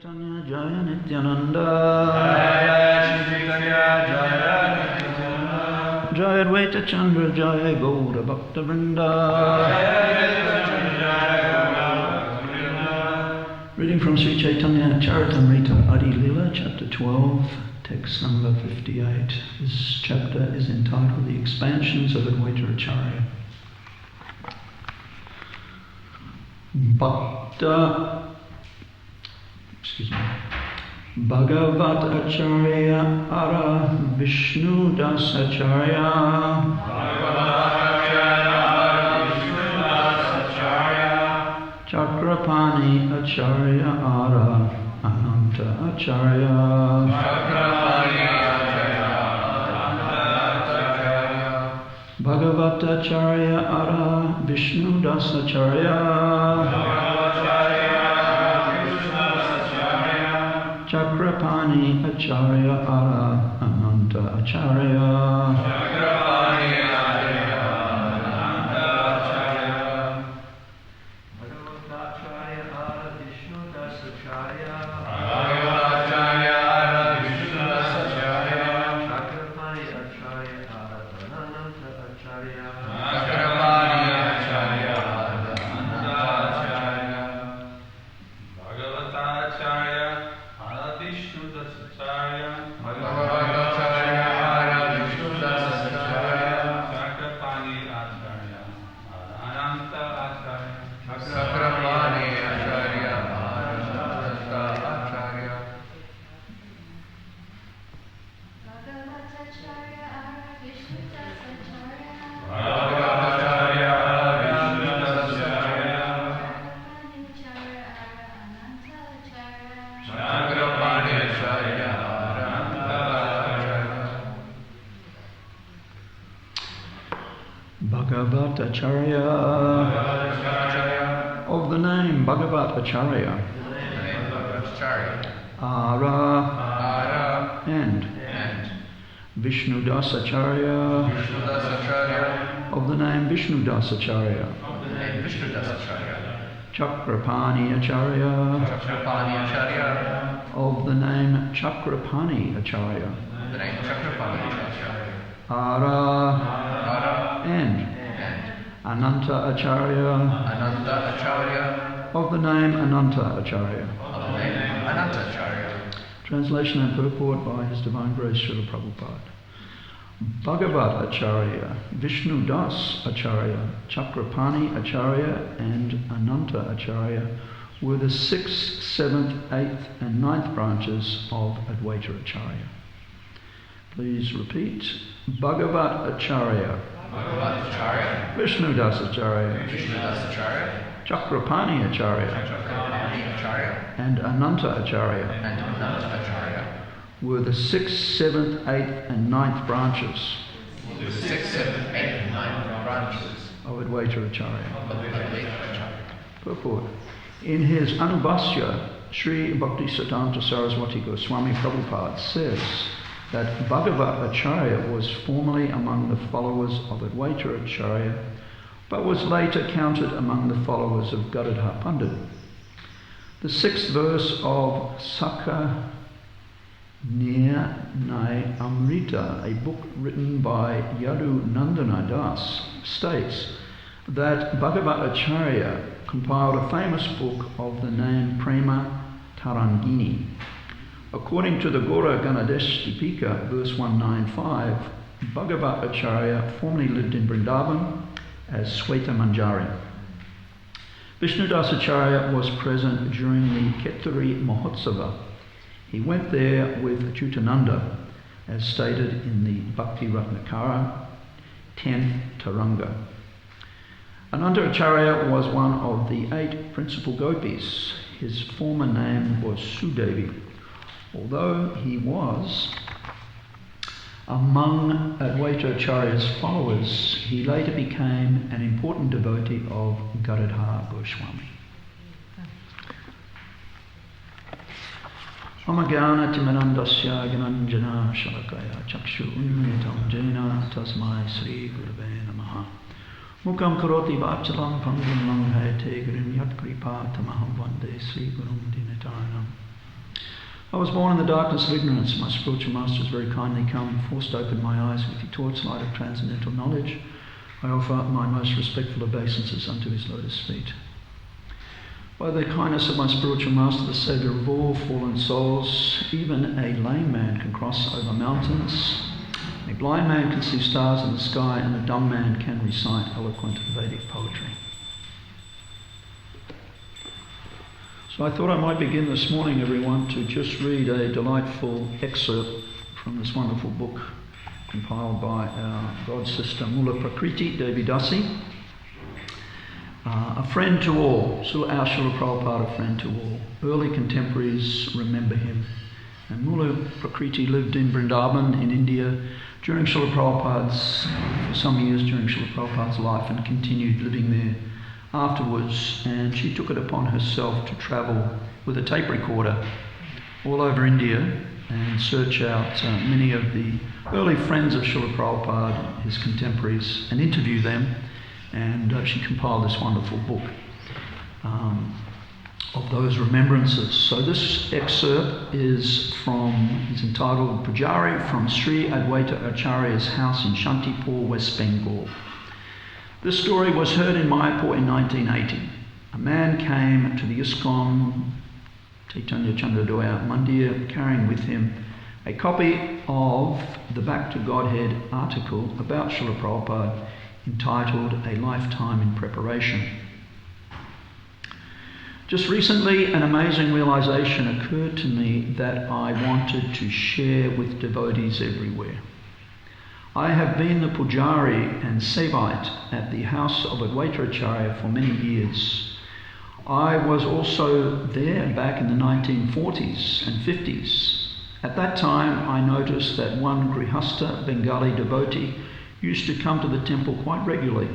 Caitanya Jaya Nityananda Jaya Advaita Chandra Jaya Gaura Bhakta Vrinda. Reading from Sri Caitanya Charitamrita Adi-lila, chapter 12, text number 58. This chapter is entitled The Expansions of Advaita Acharya. Bhagavat Acharya Ara Vishnu Das Acharya Chakrapani Acharya Ara Ananta Acharya Bhagavat Acharya Ara Vishnu Das Acharya Chakrapani Acharya Ara Ananta Acharya Bhagavat Acharya. Of the name Bhagavat Acharya. Ara and Vishnu Das Acharya. Of the name Vishnu Das Acharya. Chakrapani Acharya. Of the name Chakrapani Acharya. Ara and Ananta Acharya. Of the name Ananta Acharya. Translation and purport by His Divine Grace Srila Prabhupada. Bhagavat Acharya, Vishnu Das Acharya, Chakrapani Acharya and Ananta Acharya were the 6th, 7th, 8th and 9th branches of Advaita Acharya. Please repeat. Bhagavat Acharya, Vishnu Das Acharya, Chakrapani Acharya, and Ananta Acharya were the 6th, 7th, 8th and 9th branches of Advaita Acharya. Purport. In his Anubhasya, Sri Bhaktisiddhanta Saraswati Goswami Prabhupada says that Bhagavat Acharya was formerly among the followers of Advaita Acharya, but was later counted among the followers of Gadadhar Pandit. The 6th verse of Sakha Nirnay Amrita, a book written by Yadu Nandana Das, states that Bhagavat Acharya compiled a famous book of the name Prema Tarangini. According to the Gaura Ganadesh Dipika, verse 195, Bhagavat Acharya formerly lived in Vrindavan as Sweta Manjari. Vishnu Das Acharya was present during the Ketari Mahotsava. He went there with Chutananda, as stated in the Bhakti Ratnakara, 10th Taranga. Ananta Acharya was one of the 8 principal gopis. His former name was Sudevi. Although he was among Advaita Acharya's followers, he later became an important devotee of Gadadhar Goswami. Amagana Timanandasya Gananjana Shalakaya Chakshu Unmanitam Jaina Tasmai Sri Gurave Namaha Mukam Karoti Vachalam Pangam Langhayate Grim Yat Kripa Tamaham Vande Sri Gurum Dinatanam I was born in the darkness of ignorance. My spiritual master has very kindly come, forced open my eyes with the torchlight of transcendental knowledge. I offer my most respectful obeisances unto his lotus feet. By the kindness of my spiritual master, the saviour of all fallen souls, even a lame man can cross over mountains, a blind man can see stars in the sky, and a dumb man can recite eloquent Vedic poetry. So I thought I might begin this morning, everyone, to just read a delightful excerpt from this wonderful book compiled by our God sister Mula Prakriti Devi Dasi. A friend to all, our Srila Prabhupada, a friend to all. Early contemporaries remember him. And Mula Prakriti lived in Vrindavan in India during Srila Prabhupada's, for some years during Srila Prabhupada's life, and continued living there afterwards. And she took it upon herself to travel with a tape recorder all over India and search out many of the early friends of Srila Prabhupada, his contemporaries, and interview them. And she compiled this wonderful book of those remembrances. So this excerpt is entitled Pujari from Sri Advaita Acharya's house in Shantipur, West Bengal. This story was heard in Mayapur in 1980. A man came to the ISKCON Caitanya Chandradoya Mandir carrying with him a copy of the Back to Godhead article about Srila Prabhupada entitled A Lifetime in Preparation. Just recently, an amazing realization occurred to me that I wanted to share with devotees everywhere. I have been the Pujari and Sevite at the house of Advaita Acharya for many years. I was also there back in the 1940s and 50s. At that time, I noticed that one Grihastha Bengali devotee used to come to the temple quite regularly.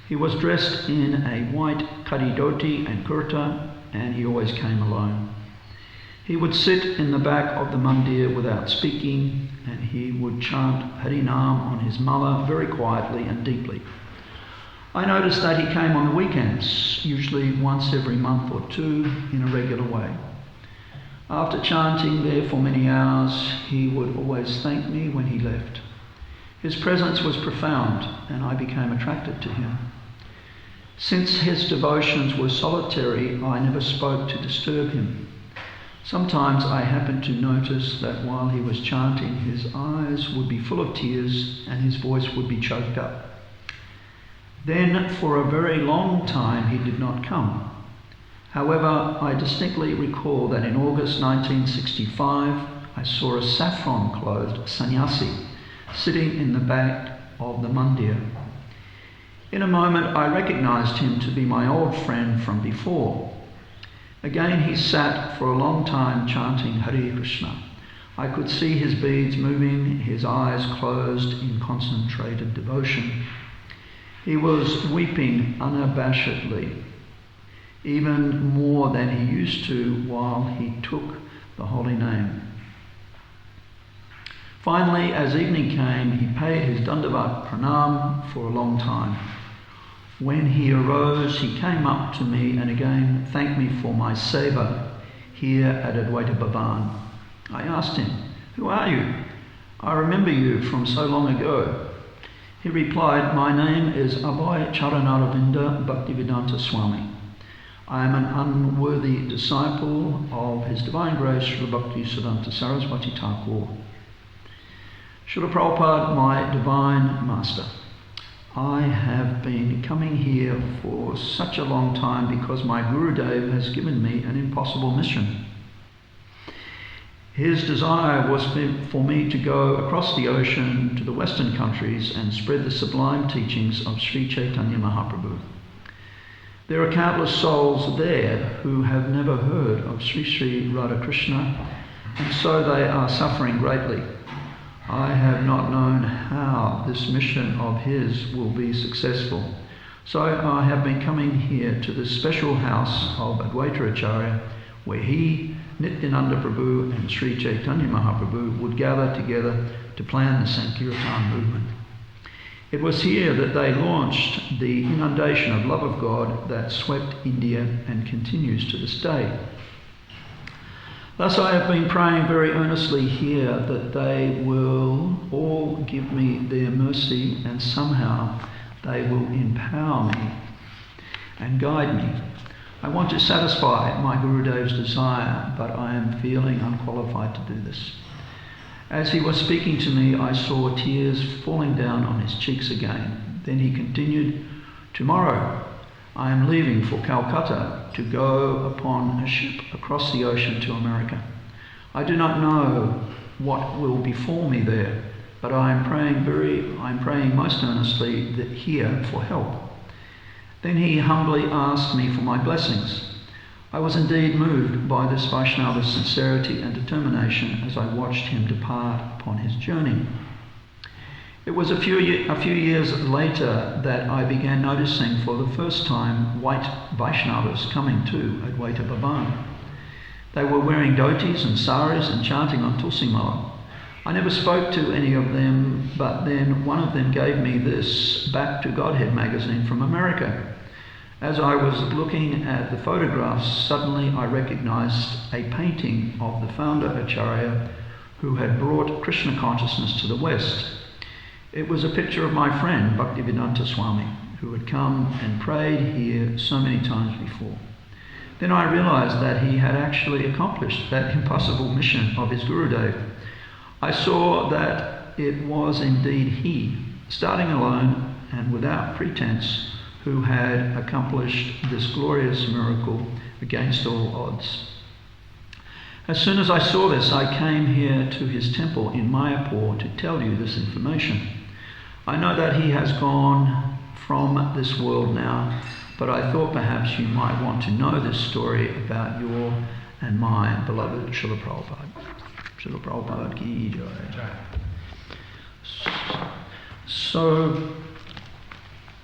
He was dressed in a white khadi dhoti and kurta, and he always came alone. He would sit in the back of the mandir without speaking, and he would chant Harinam on his mala very quietly and deeply. I noticed that he came on the weekends, usually once every month or two, in a regular way. After chanting there for many hours, he would always thank me when he left. His presence was profound, and I became attracted to him. Since his devotions were solitary, I never spoke to disturb him. Sometimes I happened to notice that while he was chanting, his eyes would be full of tears and his voice would be choked up. Then, for a very long time, he did not come. However, I distinctly recall that in August 1965, I saw a saffron-clothed sannyasi sitting in the back of the mandir. In a moment, I recognized him to be my old friend from before. Again, he sat for a long time chanting Hare Krishna. I could see his beads moving, his eyes closed in concentrated devotion. He was weeping unabashedly, even more than he used to while he took the holy name. Finally, as evening came, he paid his Dandavat Pranam for a long time. When he arose, he came up to me and again thanked me for my seva here at Advaita Bhavan. I asked him, "Who are you? I remember you from so long ago." He replied, "My name is Abhay Charanaravinda Bhaktivedanta Swami. I am an unworthy disciple of His Divine Grace Srila Bhakti Siddhanta Saraswati Thakur. Srila Prabhupada, my Divine Master, I have been coming here for such a long time because my Gurudev has given me an impossible mission. His desire was for me to go across the ocean to the Western countries and spread the sublime teachings of Sri Caitanya Mahaprabhu. There are countless souls there who have never heard of Sri Sri Radhakrishna, and so they are suffering greatly. I have not known how this mission of his will be successful. So I have been coming here to this special house of Advaita Acharya, where he, Nityananda Prabhu and Sri Chaitanya Mahaprabhu would gather together to plan the Sankirtan movement. It was here that they launched the inundation of love of God that swept India and continues to this day. Thus I have been praying very earnestly here that they will all give me their mercy, and somehow they will empower me and guide me. I want to satisfy my Gurudev's desire, but I am feeling unqualified to do this. As he was speaking to me, I saw tears falling down on his cheeks again. Then he continued, "Tomorrow I am leaving for Calcutta to go upon a ship across the ocean to America. I do not know what will befall me there, but I am praying most earnestly here for help." Then he humbly asked me for my blessings. I was indeed moved by this Vaishnava's sincerity and determination as I watched him depart upon his journey. It was a few years later that I began noticing for the first time white Vaishnavas coming to Advaita Bhavan. They were wearing dhotis and saris and chanting on Tulsi Mala. I never spoke to any of them, but then one of them gave me this Back to Godhead magazine from America. As I was looking at the photographs, suddenly I recognized a painting of the founder Acharya who had brought Krishna consciousness to the West. It was a picture of my friend Bhaktivedanta Swami, who had come and prayed here so many times before. Then I realized that he had actually accomplished that impossible mission of his Gurudev. I saw that it was indeed he, starting alone and without pretense, who had accomplished this glorious miracle against all odds. As soon as I saw this, I came here to his temple in Mayapur to tell you this information. I know that he has gone from this world now, but I thought perhaps you might want to know this story about your and my beloved Srila Prabhupada. Srila Prabhupada ki jai. So,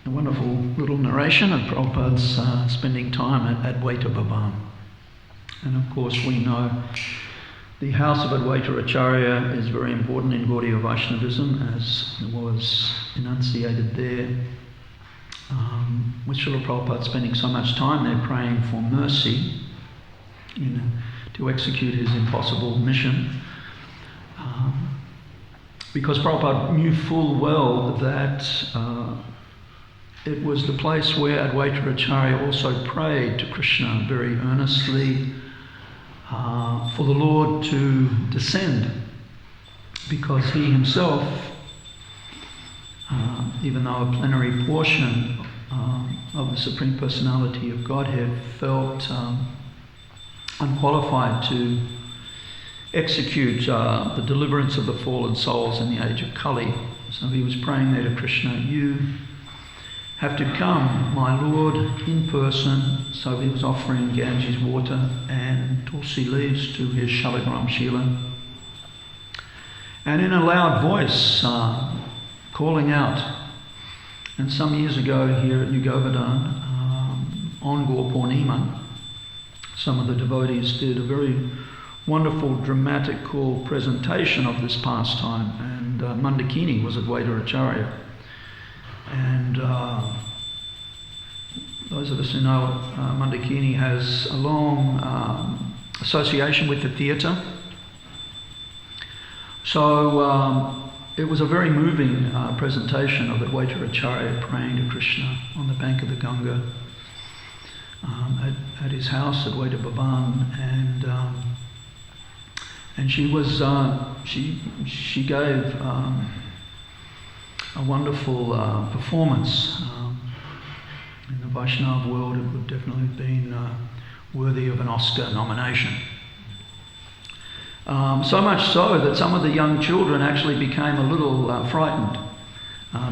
a wonderful little narration of Prabhupada's spending time at Advaita Bhavan. And of course we know the house of Advaita Acharya is very important in Gaudiya Vaishnavism, as was enunciated there. With Srila Prabhupada spending so much time there praying for mercy, to execute his impossible mission. Because Prabhupada knew full well that it was the place where Advaita Acharya also prayed to Krishna very earnestly for the Lord to descend, because he himself, even though a plenary portion of the Supreme Personality of Godhead, felt unqualified to execute the deliverance of the fallen souls in the age of Kali. So he was praying there to Krishna, "You have to come, my Lord, in person." So he was offering Ganges water and Tulsi leaves to his Shalagram Shila. And in a loud voice, calling out. And some years ago here at New Govardhana, on Gaur Purnima, some of the devotees did a very wonderful dramatical presentation of this pastime, and Mandakini was Advaita Acharya. And those of us who know Mandakini has a long association with the theatre. So it was a very moving presentation of Advaita Acharya praying to Krishna on the bank of the Ganga at his house, Advaita Bhavan, and she was she gave a wonderful performance. In the Vaishnava world, it would definitely have been worthy of an Oscar nomination. So much so that some of the young children actually became a little frightened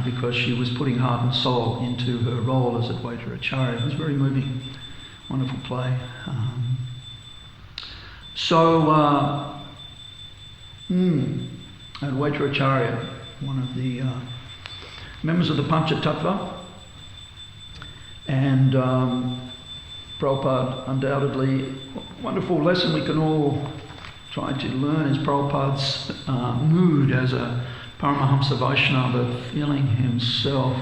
because she was putting heart and soul into her role as Advaita Acharya. It was very moving, wonderful play. Advaita Acharya, one of the members of the Panchatattva, and Prabhupada, undoubtedly, wonderful lesson we can all try to learn is Prabhupada's mood as a Paramahamsa Vaishnava, feeling himself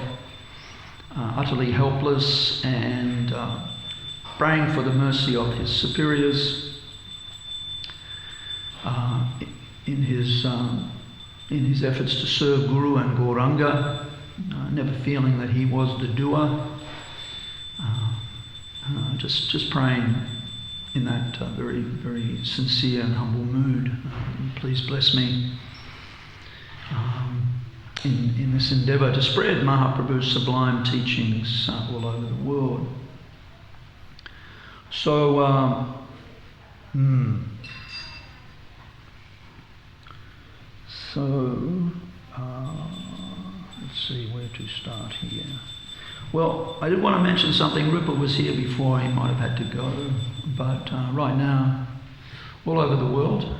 utterly helpless and praying for the mercy of his superiors. in his efforts to serve Guru and Gauranga, never feeling that he was the doer. Just praying in that very, very sincere and humble mood. Please bless me in this endeavour to spread Mahaprabhu's sublime teachings all over the world. So, let's see where to start here. Well, I did want to mention something. Rupa was here before, he might have had to go, but right now, all over the world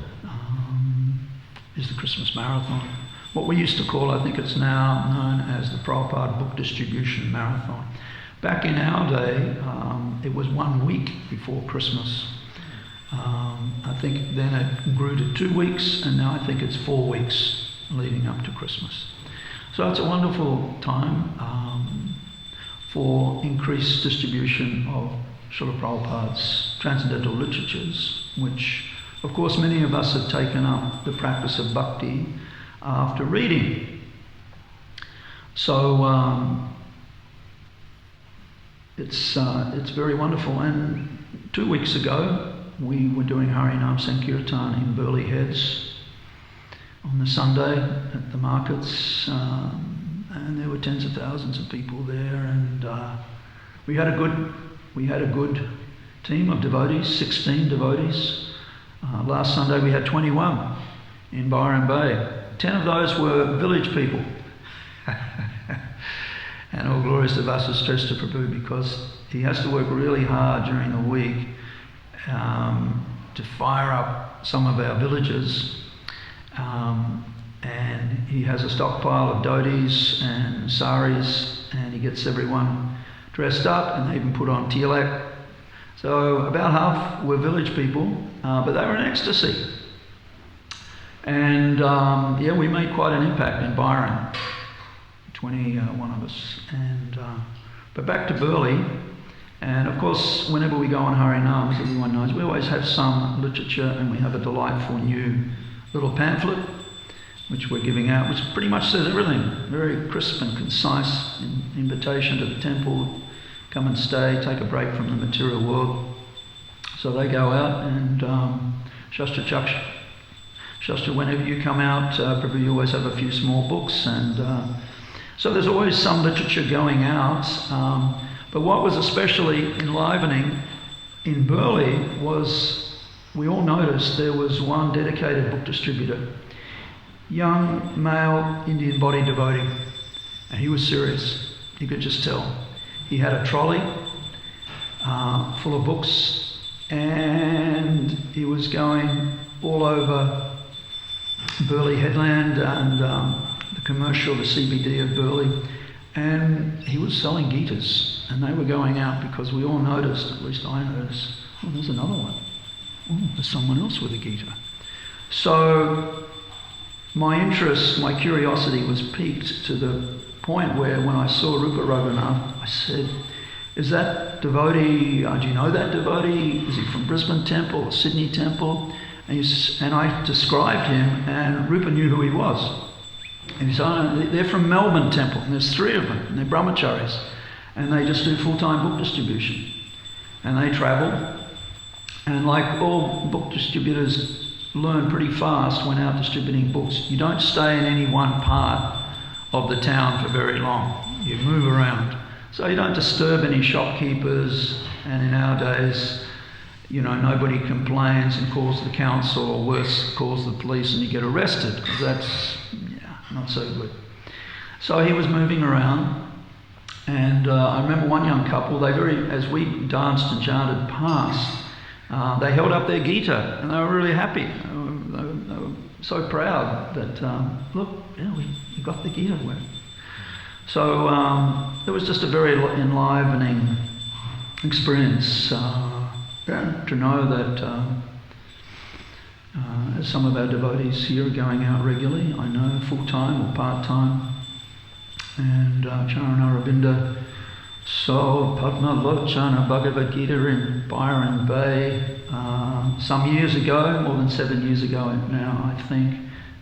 is the Christmas Marathon. What we used to call, I think it's now known as the Prabhupada Book Distribution Marathon. Back in our day, it was 1 week before Christmas. I think then it grew to 2 weeks, and now I think it's 4 weeks leading up to Christmas. So it's a wonderful time for increased distribution of Srila Prabhupada's transcendental literatures, which, of course, many of us have taken up the practice of bhakti after reading. So it's very wonderful. And 2 weeks ago, we were doing Harinam Sankirtan in Burley Heads on the Sunday at the markets, and there were tens of thousands of people there, and we had a good team of devotees, 16 devotees. Last Sunday we had 21 in Byron Bay. 10 of those were village people. And all glories to Vasisthreshta Prabhu, because he has to work really hard during the week to fire up some of our villages. And he has a stockpile of dhotis and saris, and he gets everyone dressed up, and they even put on tilak. So about half were village people, but they were in ecstasy. And we made quite an impact in Byron, 21 of us. And but back to Burley, and of course, whenever we go on Harinam, as everyone knows, we always have some literature, and we have a delightful new little pamphlet which we're giving out, which pretty much says everything. Very crisp and concise invitation to the temple. Come and stay, take a break from the material world. So they go out, and Shastra, whenever you come out, Prabhu, you always have a few small books, and so there's always some literature going out. But what was especially enlivening in Burley was, we all noticed there was one dedicated book distributor, young male Indian body devotee, and he was serious. You could just tell. He had a trolley full of books, and he was going all over Burley Headland and the commercial, the CBD of Burley, and he was selling Gitas, and they were going out because we all noticed, at least I noticed, oh, there's another one. Oh, there's someone else with a Gita. So my interest, my curiosity was piqued to the point where when I saw Rupa Raghunath, I said, is that devotee, do you know that devotee? Is he from Brisbane Temple or Sydney Temple? And I described him, and Rupa knew who he was. And he said, oh, they're from Melbourne Temple, and there's 3 of them, and they're brahmacharis, and they just do full-time book distribution. And they travel, and like all book distributors learn pretty fast when out distributing books, you don't stay in any one part of the town for very long. You move around. So you don't disturb any shopkeepers, and in our days, nobody complains and calls the council, or worse, calls the police, and you get arrested, because that's not so good. So he was moving around, and I remember one young couple, as we danced and chanted past, they held up their Gita, and they were really happy. They were so proud that, look, we got the Gita. So it was just a very enlivening experience to know that as some of our devotees here are going out regularly, I know full-time or part-time, and Charan Aurobindo So Padma Lochana Bhagavad Gita in Byron Bay some years ago, more than 7 years ago now, I think,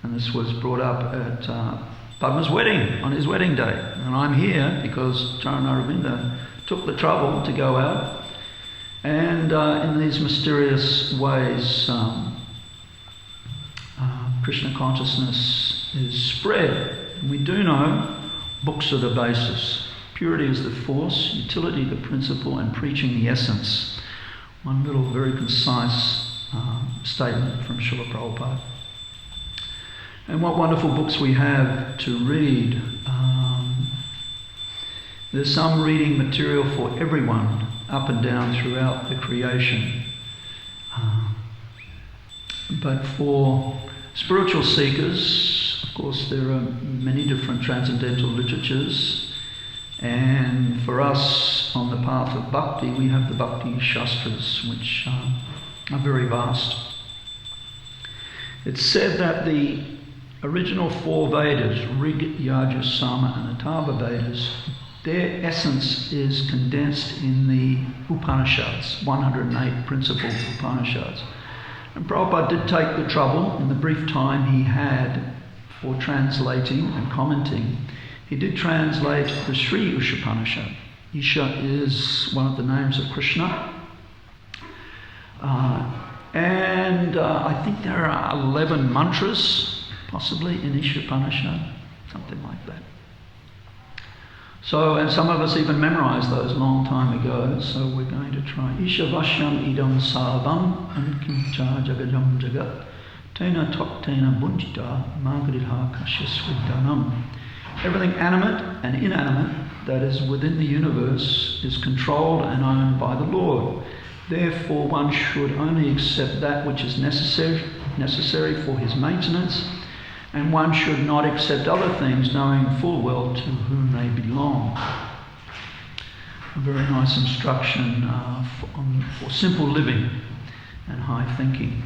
and this was brought up at Padma's wedding, on his wedding day. And I'm here because Charanaravinda took the trouble to go out and in these mysterious ways Krishna consciousness is spread. And we do know books are the basis. Purity is the force, utility the principle, and preaching the essence. One little very concise statement from Srila Prabhupada. And what wonderful books we have to read. There's some reading material for everyone up and down throughout the creation. But for spiritual seekers, of course, there are many different transcendental literatures. And for us on the path of bhakti, we have the bhakti shastras, which are very vast. It's said that the original 4 Vedas, Rig, Yaja, Sama and Atharva Vedas, their essence is condensed in the Upanishads, 108 principal Upanishads. And Prabhupada did take the trouble, in the brief time he had for translating and commenting, he did translate the Sri Upanishad. Isha is one of the names of Krishna. And I think there are 11 mantras, possibly, in Isha Upanishad, something like that. So, and some of us even memorized those a long time ago, so we're going to try. Isha Vashyam Idam Sarvam Ankincha Jagadam Jagat Tena Tena Bunjita Margaritha Kashyasvidanam. Everything animate and inanimate that is within the universe is controlled and owned by the Lord. Therefore, one should only accept that which is necessary for his maintenance, and one should not accept other things, knowing full well to whom they belong. A very nice instruction for simple living and high thinking.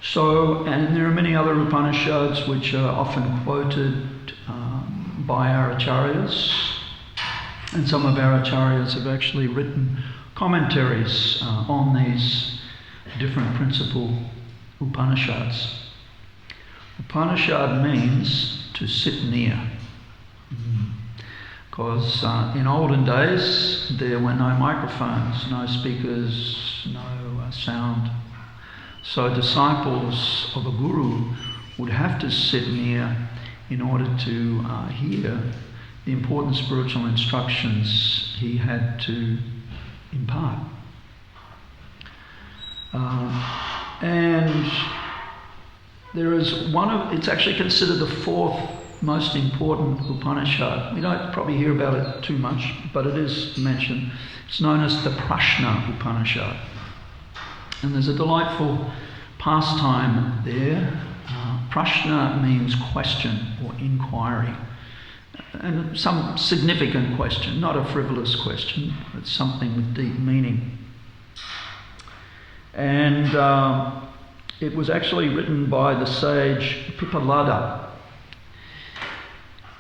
So, and there are many other Upanishads which are often quoted by our acharyas, and some of our acharyas have actually written commentaries on these different principal Upanishads. Upanishad means to sit near, because in olden days there were no microphones, no speakers, no sound. So disciples of a guru would have to sit near in order to hear the important spiritual instructions he had to impart. And there is it's actually considered the 4th most important Upanishad. We don't probably hear about it too much, but it is mentioned. It's known as the Prashna Upanishad. And there's a delightful pastime there. Prashna means question or inquiry. And some significant question, not a frivolous question, but something with deep meaning. And it was actually written by the sage Pipalada.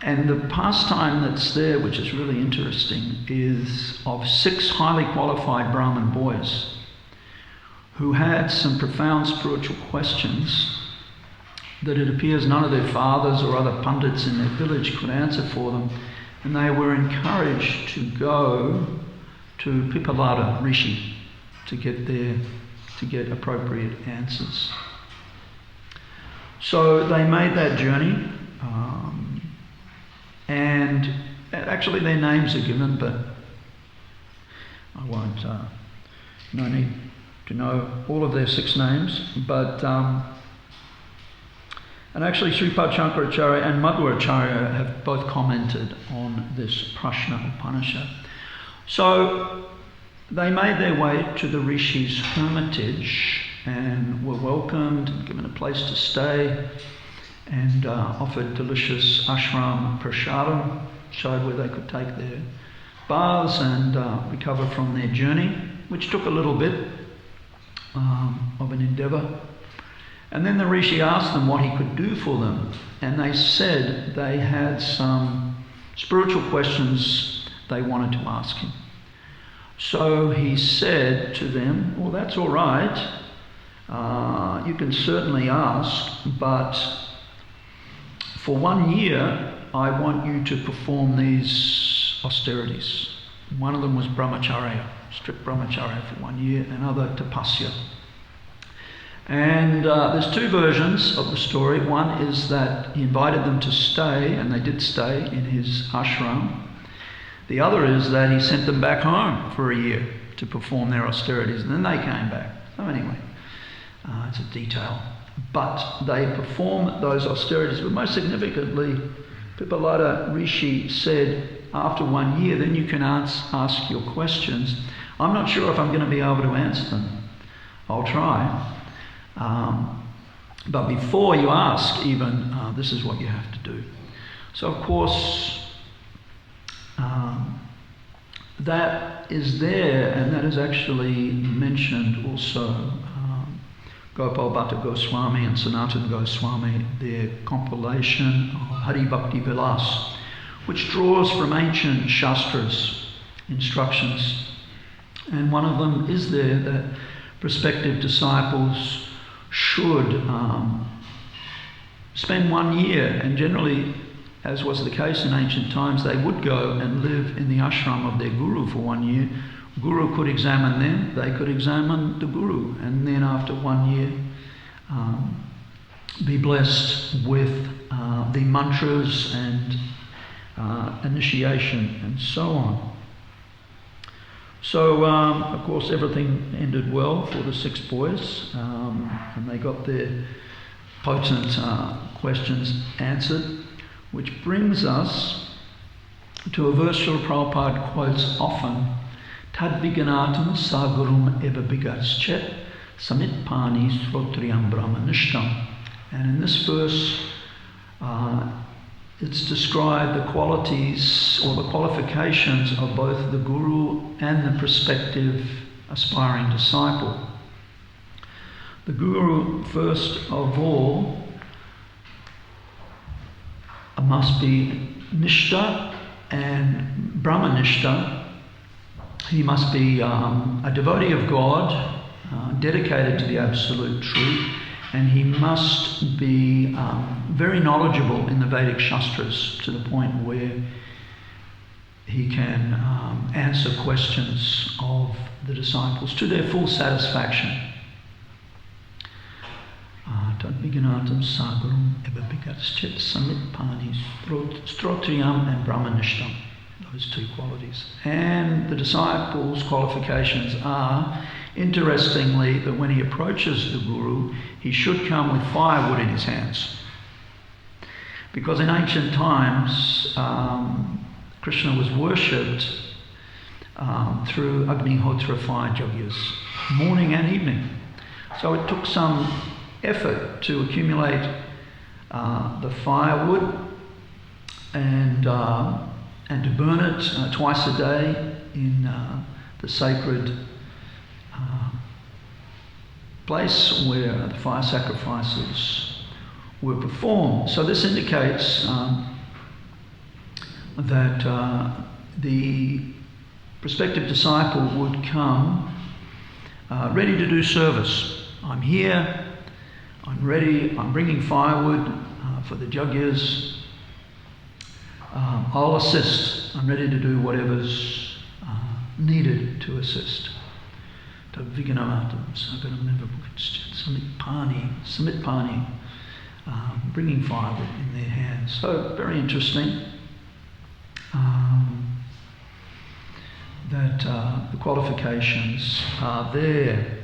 And the pastime that's there, which is really interesting, is of 6 highly qualified Brahmin boys who had some profound spiritual questions that it appears none of their fathers or other pundits in their village could answer for them. And they were encouraged to go to Pipalada Rishi to get appropriate answers. So they made that journey, and actually their names are given, but I won't, no need to know all of their 6 names, but and actually Sripad Shankaracharya and Madhuracharya have both commented on this Prashna Upanishad. So they made their way to the Rishi's hermitage and were welcomed and given a place to stay, and offered delicious ashram prasadam, showed where they could take their baths and recover from their journey, which took a little bit of an endeavour. And then the Rishi asked them what he could do for them, and they said they had some spiritual questions they wanted to ask him. So he said to them, well, that's all right. You can certainly ask, but for 1 year, I want you to perform these austerities. One of them was brahmacharya, strict brahmacharya for 1 year, another tapasya. And there's two versions of the story. One is that he invited them to stay, and they did stay in his ashram. The other is that he sent them back home for a year to perform their austerities, and then they came back. So anyway, it's a detail. But they performed those austerities. But most significantly, Pipalada Rishi said, after 1 year, then you can ask your questions. I'm not sure if I'm going to be able to answer them. I'll try. But before you ask even, this is what you have to do. So of course, that is there, and that is actually mentioned also. Gopal Bhatta Goswami and Sanatana Goswami, their compilation of Hari Bhakti Vilas, which draws from ancient shastras, instructions. And one of them is there that prospective disciples should spend 1 year, and generally, as was the case in ancient times, they would go and live in the ashram of their guru for 1 year. Guru could examine them, they could examine the guru, and then after 1 year be blessed with the mantras and initiation and so on. So, of course, everything ended well for the 6 boys, and they got their potent questions answered, which brings us to a verse Srila Prabhupada quotes often, Tad viganatam sagurum eva bigaschet samitpani srotriyam brahmanishtam. And in this verse, it's described the qualities or the qualifications of both the guru and the prospective aspiring disciple. The guru, first of all, must be nishta and brahmanishta. He must be a devotee of God, dedicated to the absolute truth, and he must be very knowledgeable in the Vedic Shastras to the point where he can answer questions of the disciples to their full satisfaction. Tadviganatam sagaram evabigatschet samitpani strotriyam and brahmanishtam. Those 2 qualities. And the disciples' qualifications are, interestingly, that when he approaches the guru, he should come with firewood in his hands. Because in ancient times, Krishna was worshipped through Agnihotra fire yajnas, morning and evening. So it took some effort to accumulate the firewood and to burn it twice a day in the sacred place where the fire sacrifices were performed. So this indicates that the prospective disciple would come ready to do service. I'm here, I'm ready, I'm bringing firewood for the yajnas. I'll assist. I'm ready to do whatever's needed to assist. Samitpani, bringing firewood in their hands. So very interesting that the qualifications are there.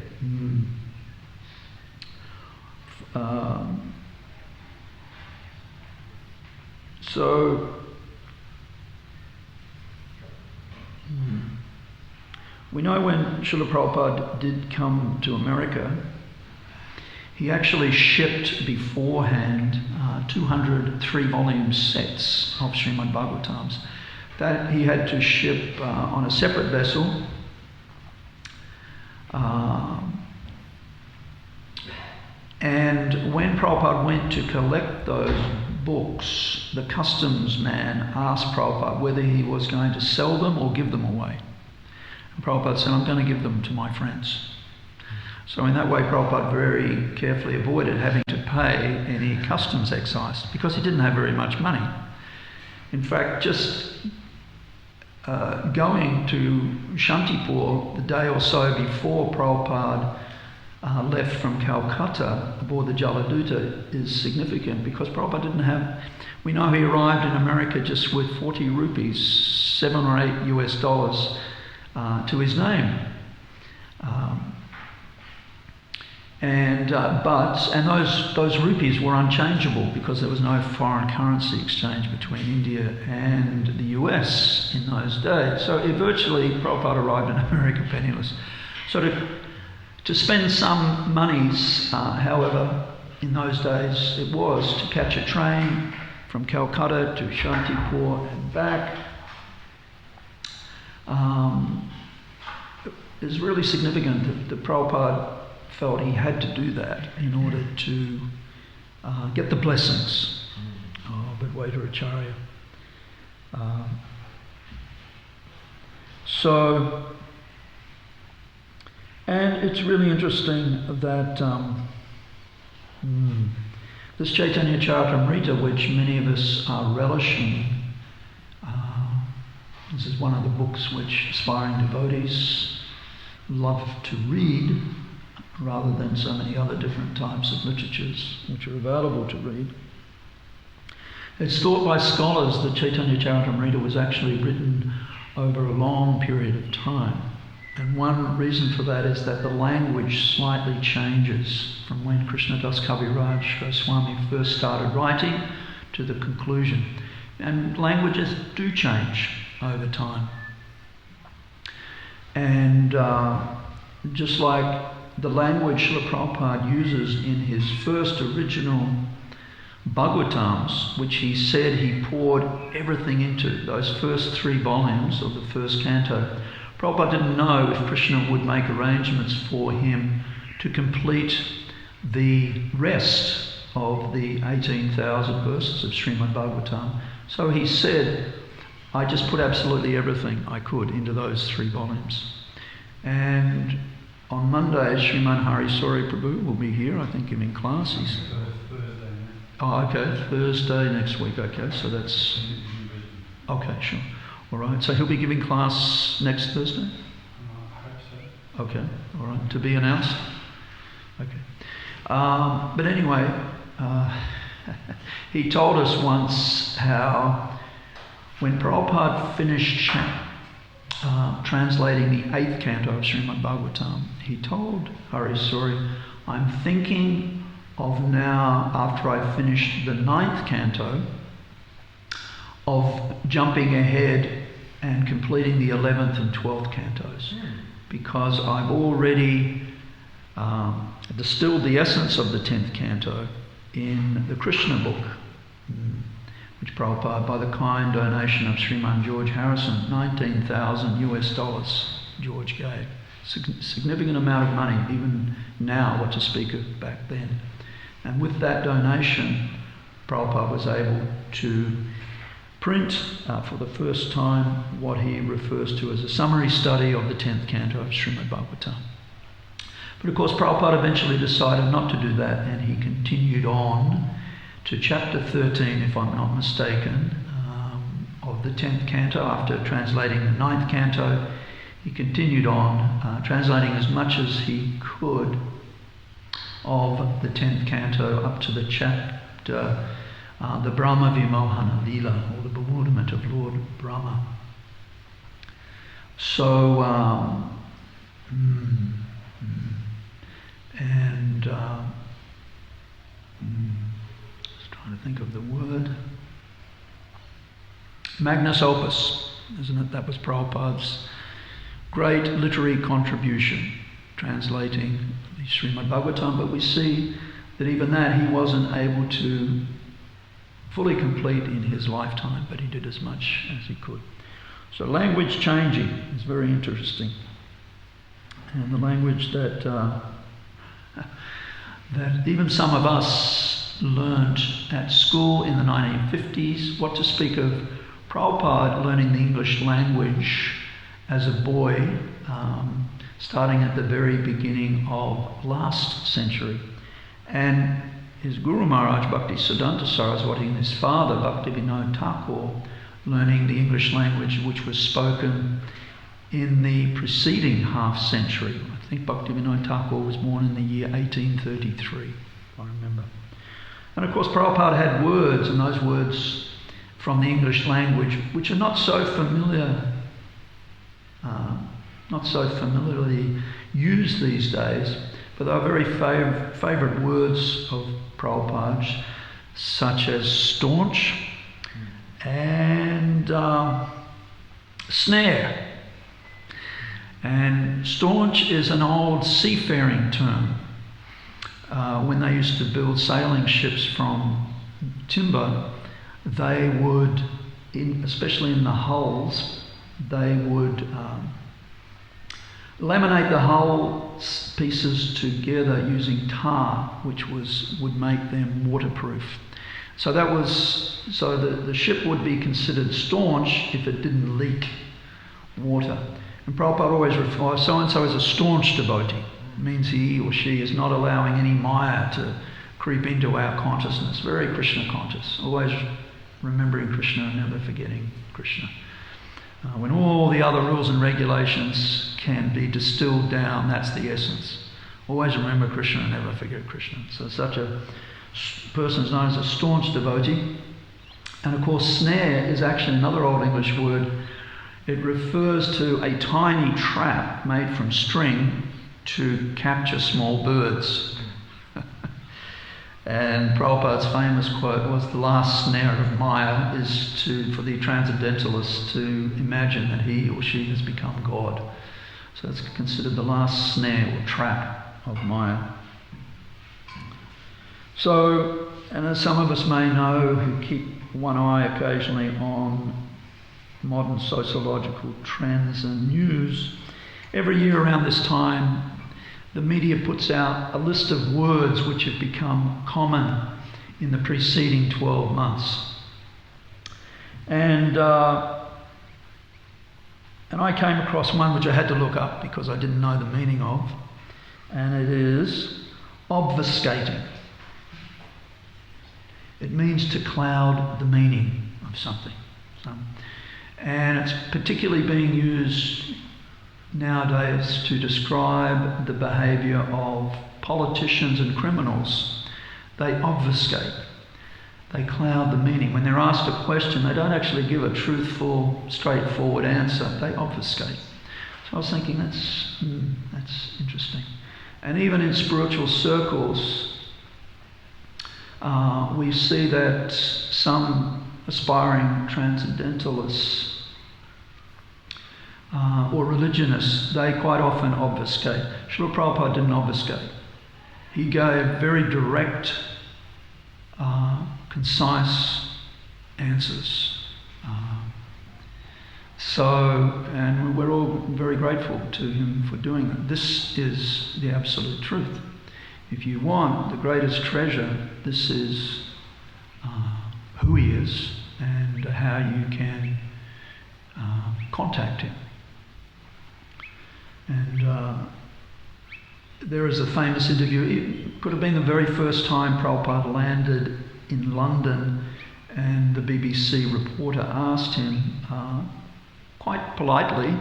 So we know when Srila Prabhupada did come to America, he actually shipped beforehand 200 3-volume sets of Srimad Bhagavatams that he had to ship on a separate vessel. And when Prabhupada went to collect those books, the customs man asked Prabhupada whether he was going to sell them or give them away. And Prabhupada said, I'm going to give them to my friends. So in that way, Prabhupada very carefully avoided having to pay any customs excise because he didn't have very much money. In fact, just going to Shantipur the day or so before Prabhupada left from Calcutta aboard the Jaladuta is significant because Prabhupada didn't have, we know he arrived in America just with 40 rupees, $7 or $8 to his name. And those rupees were unchangeable because there was no foreign currency exchange between India and the US in those days. So virtually Prabhupada arrived in America penniless. So to spend some monies, however, in those days it was to catch a train from Calcutta to Shantipur and back is really significant that Prabhupada felt he had to do that in order to get the blessings of Advaita Acharya. And it's really interesting that this Caitanya Caritamrita, which many of us are relishing, this is one of the books which aspiring devotees love to read, rather than so many other different types of literatures which are available to read. It's thought by scholars that Caitanya Caritamrita was actually written over a long period of time. And one reason for that is that the language slightly changes from when Krishnadas Kaviraj Goswami first started writing to the conclusion. And languages do change over time. And just like the language Srila Prabhupada uses in his first original Bhagavatams, which he said he poured everything into, those first 3 volumes of the first canto. Prabhupada didn't know if Krishna would make arrangements for him to complete the rest of the 18,000 verses of Srimad Bhagavatam. So he said, I just put absolutely everything I could into those 3 volumes. And on Monday, Sriman Harisori Prabhu will be here, I think, giving class. Thursday next week. Okay, so that's... Okay, sure. All right, so he'll be giving class next Thursday? I hope so. Okay, all right, to be announced? Okay. But anyway, he told us once how when Prabhupada finished translating the 8th canto of Srimad Bhagavatam, he told Harisori, I'm thinking of now, after I finished the 9th canto, of jumping ahead and completing the 11th and 12th cantos, because I've already distilled the essence of the 10th canto in the Krishna book, which Prabhupada, by the kind donation of Sriman George Harrison, $19,000 George gave. Significant amount of money, even now, what to speak of back then. And with that donation, Prabhupada was able to print for the first time what he refers to as a summary study of the 10th canto of Srimad Bhagavatam. But of course, Prabhupada eventually decided not to do that, and he continued on to chapter 13, if I'm not mistaken, of the 10th canto. After translating the 9th canto, he continued on, translating as much as he could of the 10th canto up to the chapter, the Brahma Vimohana Lila, or the bewilderment of Lord Brahma. So, just trying to think of the word. Magnus Opus, isn't it? That was Prabhupada's great literary contribution, translating the Srimad Bhagavatam, but we see that even that he wasn't able to fully complete in his lifetime, but he did as much as he could. So language changing is very interesting. And the language that even some of us learnt at school in the 1950s, what to speak of Prabhupada learning the English language as a boy, starting at the very beginning of last century. And his Guru Maharaj, Bhakti Siddhanta Saraswati, and his father, Bhaktivinoda Thakur, learning the English language which was spoken in the preceding half century. I think Bhaktivinoda Thakur was born in the year 1833, if I remember. And of course Prabhupada had words, and those words from the English language, which are not so familiarly used these days, but they are very favourite words of Prabhupada's, such as staunch and snare. And staunch is an old seafaring term. When they used to build sailing ships from timber, they would, especially in the hulls, they would laminate the hull pieces together using tar, which would make them waterproof. So the ship would be considered staunch if it didn't leak water. And Prabhupada always refers, so-and-so is a staunch devotee. It means he or she is not allowing any maya to creep into our consciousness. Very Krishna conscious. Always remembering Krishna and never forgetting Krishna. When all the other rules and regulations can be distilled down, that's the essence. Always remember Krishna and never forget Krishna. So such a person is known as a staunch devotee. And of course, snare is actually another old English word. It refers to a tiny trap made from string to capture small birds. And Prabhupada's famous quote was, the last snare of Maya is for the transcendentalist to imagine that he or she has become God. So it's considered the last snare or trap of Maya. So, and as some of us may know who keep one eye occasionally on modern sociological trends and news, every year around this time the media puts out a list of words which have become common in the preceding 12 months. And I came across one which I had to look up because I didn't know the meaning of, and it is obfuscating. It means to cloud the meaning of something. And it's particularly being used nowadays to describe the behaviour of politicians and criminals. They obfuscate. They cloud the meaning. When they're asked a question, they don't actually give a truthful, straightforward answer. They obfuscate. So I was thinking, that's interesting. And even in spiritual circles, we see that some aspiring transcendentalists or religionists, they quite often obfuscate. Srila Prabhupada didn't obfuscate. He gave very direct, concise answers. And we're all very grateful to him for doing that. This is the absolute truth. If you want the greatest treasure, this is who he is and how you can contact him. And there is a famous interview. It could have been the very first time Prabhupada landed in London, and the BBC reporter asked him quite politely,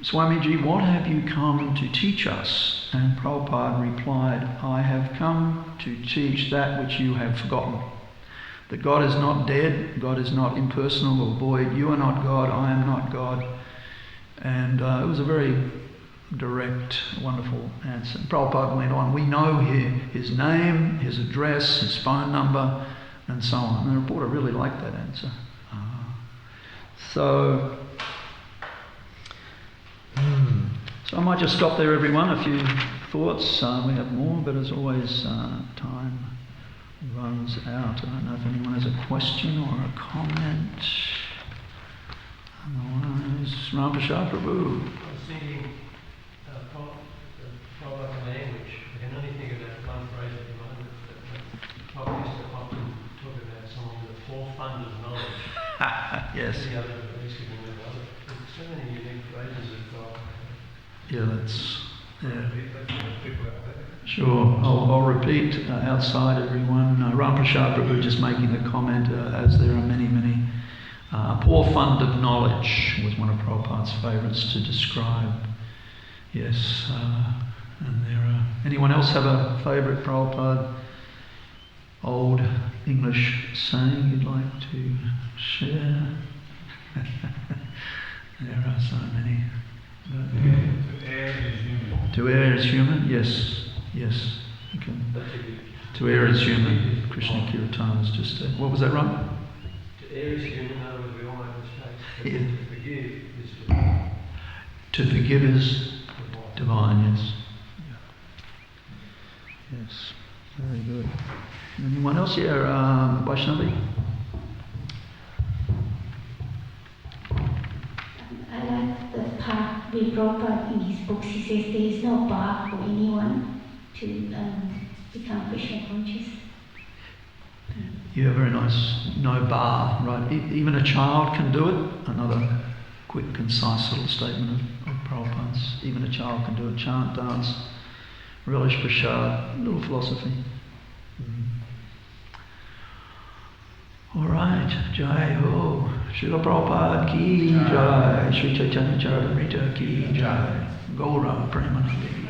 Swamiji, what have you come to teach us? And Prabhupada replied, I have come to teach that which you have forgotten. That God is not dead, God is not impersonal or void, you are not God, I am not God. And it was a very direct, wonderful answer. And Prabhupada went on, we know his name, his address, his phone number, and so on. And the reporter really liked that answer. So I might just stop there, everyone. A few thoughts. We have more, but as always, time runs out. I don't know if anyone has a question or a comment. Otherwise, Rampashar Prabhu. I was thinking, Prabhupada language. I can only think of that one phrase at the moment. Yes. Any other release you can love it. There's so many unique phrases of God. Yeah, that's... Yeah. That for people out there. Sure. I'll repeat outside everyone. Ramprasad Prabhu just making the comment, as there are many, many... poor fund of knowledge was one of Prabhupada's favourites to describe. Yes. And there are... Anyone else have a favourite Prabhupada old English saying you'd like to share? There are so many. To err is human. To err is human, yes, yes. You can. To err is human. Krishna Kirtan is just. What was that, Ram? To err is human. In other words, we all make mistakes. Yeah. To forgive is divine. To forgive is divine. Yes. Yes. Very good. Anyone else here? Vaishnavi? I like the part we brought up in his books. He says there is no bar for anyone to become Krishna conscious. Yeah, very nice. No bar, right? Even a child can do it. Another quick, concise little statement of Prabhupada's. Even a child can do it. Chant, dance, relish prasad, little philosophy. All right. Jai Ho. Srila Prabhupada ki jai. Sri Caitanya Caritamrita ki jai. Gaura Premanandi.